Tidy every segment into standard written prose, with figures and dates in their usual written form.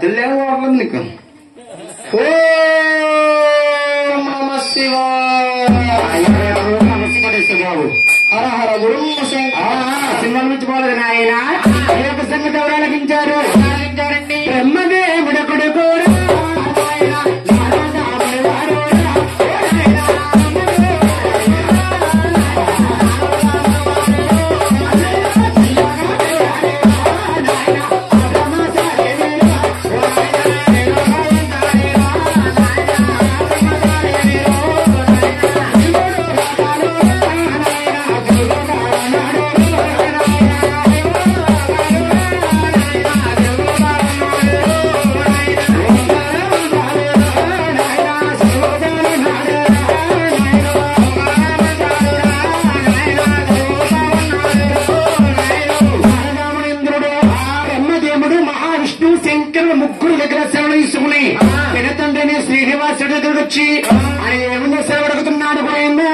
తెల్లేమో వాడలేదు నీకు. ఓం నమః శివాయ. బాబు హర హర గురు సినిమాల నుంచి పోలేదు నాయన. ఈ యొక్క సంగతి ఎవరు ఆలకించారు? బ్రహ్మదేవుడు కొడుకు ముగ్గురు దగ్గర సెలవు తీసుకుని పెనతండ్రిని శ్రీనివాసుడి దగ్గర వచ్చి ఆయన ఏమన్నా సెలవు అడుగుతున్నాడు పోయింది.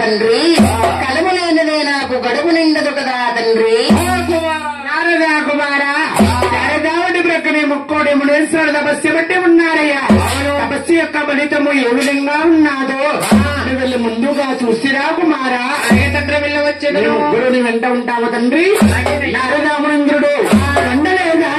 తండ్రి కలము లేనిదే నాకు గడుపు నిండదు కదా తండ్రి. నారదా కుమారా శారదావుడి ప్రక్కనే ముక్కోడి ముడేశ్వరుడు తపస్సు బట్టి ఉన్నారయ్యా. తపస్సు యొక్క ఫలితము ఏ విధంగా ఉన్నాదో వెళ్ళి ముందుగా చూసిరా కుమారా. తండ్రి వెళ్ళవచ్చే గురుని వెంట ఉంటాము తండ్రి. నారదామునింద్రుడు కొండలేదా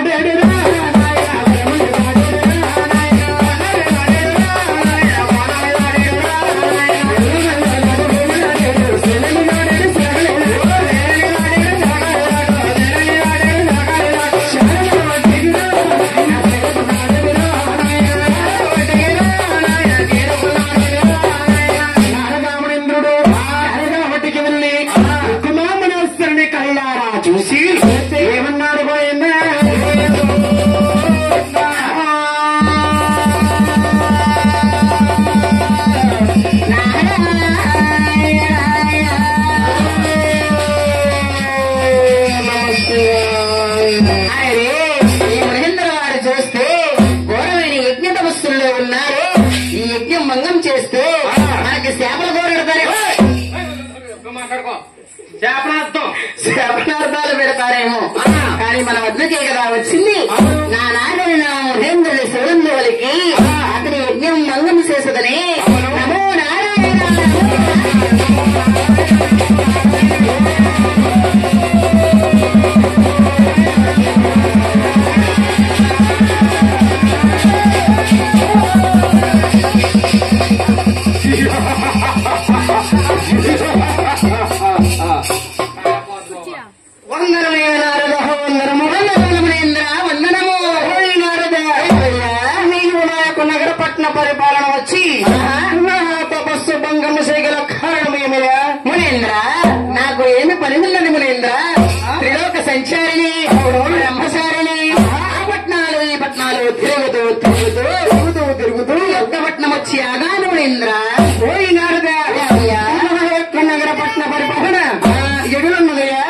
శాపనార్థాలు పెడతారేమో కానీ మన వద్దకే కదా వచ్చింది. నా నాగరి నా మహేంద్రుడి శివందువలికి అతని యజ్ఞం మంగం చేసదని నమో నారాయణ. పరిపాలన వచ్చి తపస్సు భంగం చేయగల కారణమేమిరా మునేంద్ర? నాకు ఏమి పని ఉన్నది మునేంద్ర? త్రిలోక సంచారిని బ్రహ్మచారిని పట్నాలు ఈ పట్నాలు తిరుగుతూ తిరుగుతూ తిరుగుతూ తిరుగుతూ యొక్క పట్నం వచ్చి ఆగాను మునేంద్ర. పోయినారుగా యొక్క నగర పట్న పరిపాలన ఎగులున్నదయ్యా.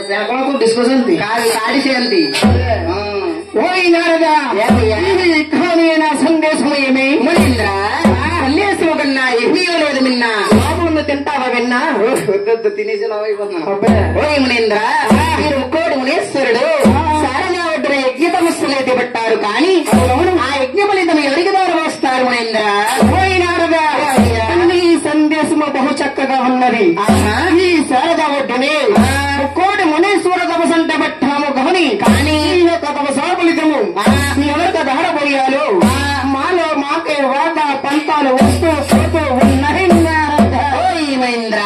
శాఖలకు డిస్కషన్ కాదు కాడి చేయండి ఓయ్ నారదా నా సందేశం ఏమి మునీంద్ర సందేశం కన్నా ఏమీయో లేదు మిన్నా బాబును తింటావా విన్నా వద్దు తినేసి ఓయ్ మునీంద్ర మీరు ముక్కోడు మునేశ్వరుడు సారగా ఒడ్డున యజ్ఞ తమస్సులైతే పెట్టారు కానీ ఆ యజ్ఞ ఫలితం ఎవరికి దూరం వస్తారు మునీంద్ర ఓయ్ నారదా ఈ సందేశము బహు చక్కగా ఉన్నది ఈ శారదా ఒడ్డునే ముక్కోటి మునేశ్వర తపసంట పెట్టాము గమని కానీ ఈ యొక్క తపసా ఫలితము ఎవరికి దాడబోయాలు మాలో మాకే వాట పంతాలు వస్తూ పోతూ ఉన్నాయి మహేంద్ర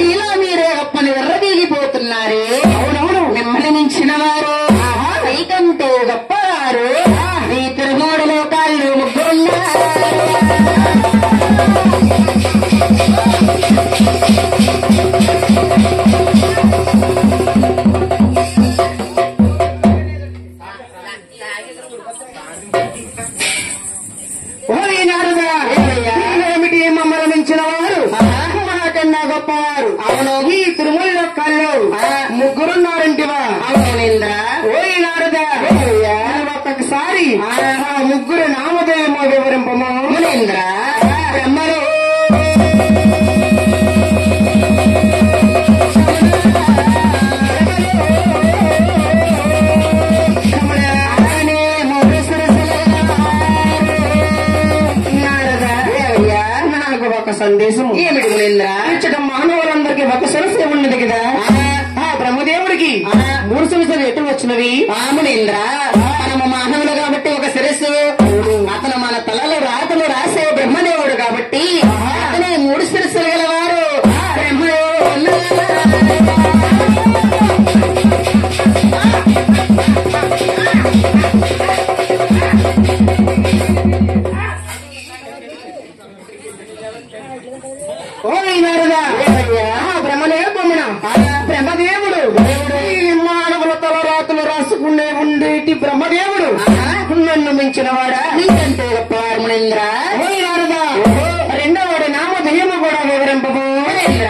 ఇలా మీరే గొప్పని వెర్రదీగిపోతున్నారే అవునవును మిమ్మల్ని మించిన వారు మీకంటే గొప్పవారు మీ తిరుమూడు లోకాలు ముగ్గురున్నారు ఏమిటి మమ్మల్ని మించిన వారు మాకన్నా గొప్పవారు అవును ఈ తిరుమల లోకాల్లో ముగ్గురున్నారంటివా అవునేంద్ర ఓయ్ నారదా ఒక్కసారి ముగ్గురు నామధేయమో వివరింపము మునేంద్ర బ్రహ్మలో సందేశం ఏమిటి మునేంద్ర ఇచ్చట మానవులందరికీ ఒక సరస్సు ఉన్నది కదా ఆ బ్రహ్మదేవుడికి 3 సరస్సులు ఎటు వచ్చినవి మునేంద్ర మనము మానవులు కాబట్టి ఒక సరస్సు అతను మన తలలో రాతలు రాసే బ్రహ్మదేవుడు కాబట్టి అతనే 3 సరస్సులు గలవారు బ్రహ్మదేవుడు బ్రహ్మదేవుడు మానవుల తలరాతులు రాసుకునే ఉండేటి బ్రహ్మదేవుడు నన్ను మించిన వాడా నీకంటే గొప్పవాడు మునేంద్ర నారదా రెండోవాడి నామధేయము కూడా వివరింపబో మునేంద్ర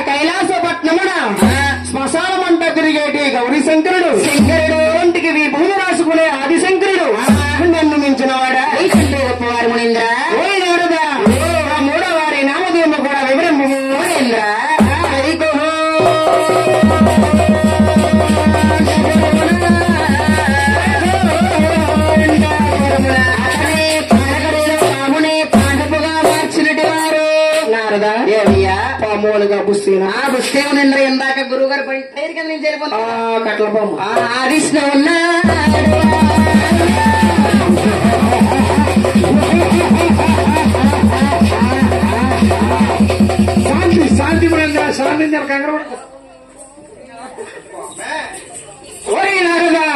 కైలాసపట్నమున శ్మశానమంట తిరిగేటి గౌరీ శంకరుడు ఒంటికి విభూలు రాసుకునే ఆదిశంకరుడు నన్ను మించిన వాడా గొప్పవారు మునేంద్ర ఓయ్ నారదా మూడో వారి నామధేయము కూడా వివరింపు మునేంద్ర పాములుగా బుస్తీనా బుస్తే ఉన్నంద్ర ఇందాక గురువు గారు పై కింద నుంచి వెళ్ళిపోతా కట్ల పాము ఆదిష్ణ ఉన్నా శాంతి శాంతి శాంతి కంగారు ఓయ్ నారదా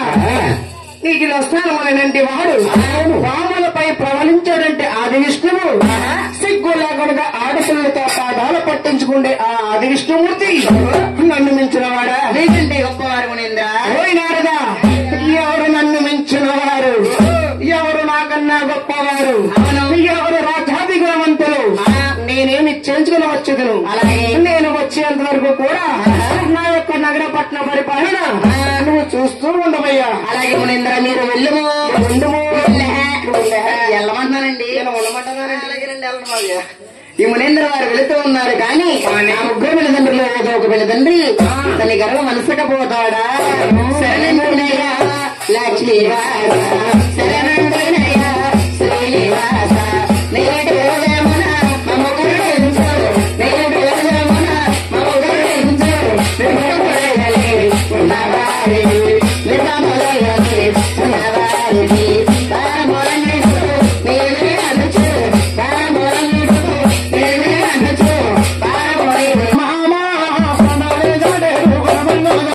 నీకు వస్తానమనంటే వాడు పాములపై ప్రవలించాడంటే ఆది విష్ణువు సిగ్గు లేకుండా ఆడపిల్లలతో పాదాలు పట్టించుకుంటే ఆ ఆది విష్ణుమూర్తి నన్ను మించిన వాడా నీకంటే గొప్పవారు మునేంద్ర ఓయ్ నారదా ఎవరు నన్ను మించిన వారు ఎవరు నాకన్నా గొప్పవారు ఎవరు రాజాది గుణవంతులు నేనేమి చేయించుకుని వచ్చేదను అలాగే నేను వచ్చేంత వరకు కూడా నా యొక్క నగర పట్న పరిపాలన నువ్వు చూస్తూ ఉండవయ్యా అలాగే మునేంద్ర మీరు వెళ్ళము వెళ్ళమంటున్నానండి అలాగేనండి ఈ మునేంద్ర వారు వెళుతూ ఉన్నారు కానీ ఆ ముగ్గురు పిల్లదండ్రులు ఏదో ఒక పిల్లదండ్రి తన గర్వ మనసుకపోతాడా శరణయ్యా లక్ష్మీవాస శరణయ్యా శ్రీనివాస నేటి రోజమున మమ్మగురుడించరు నేటి రోజమున మమ్మగురుడించరు ఉన్నవారి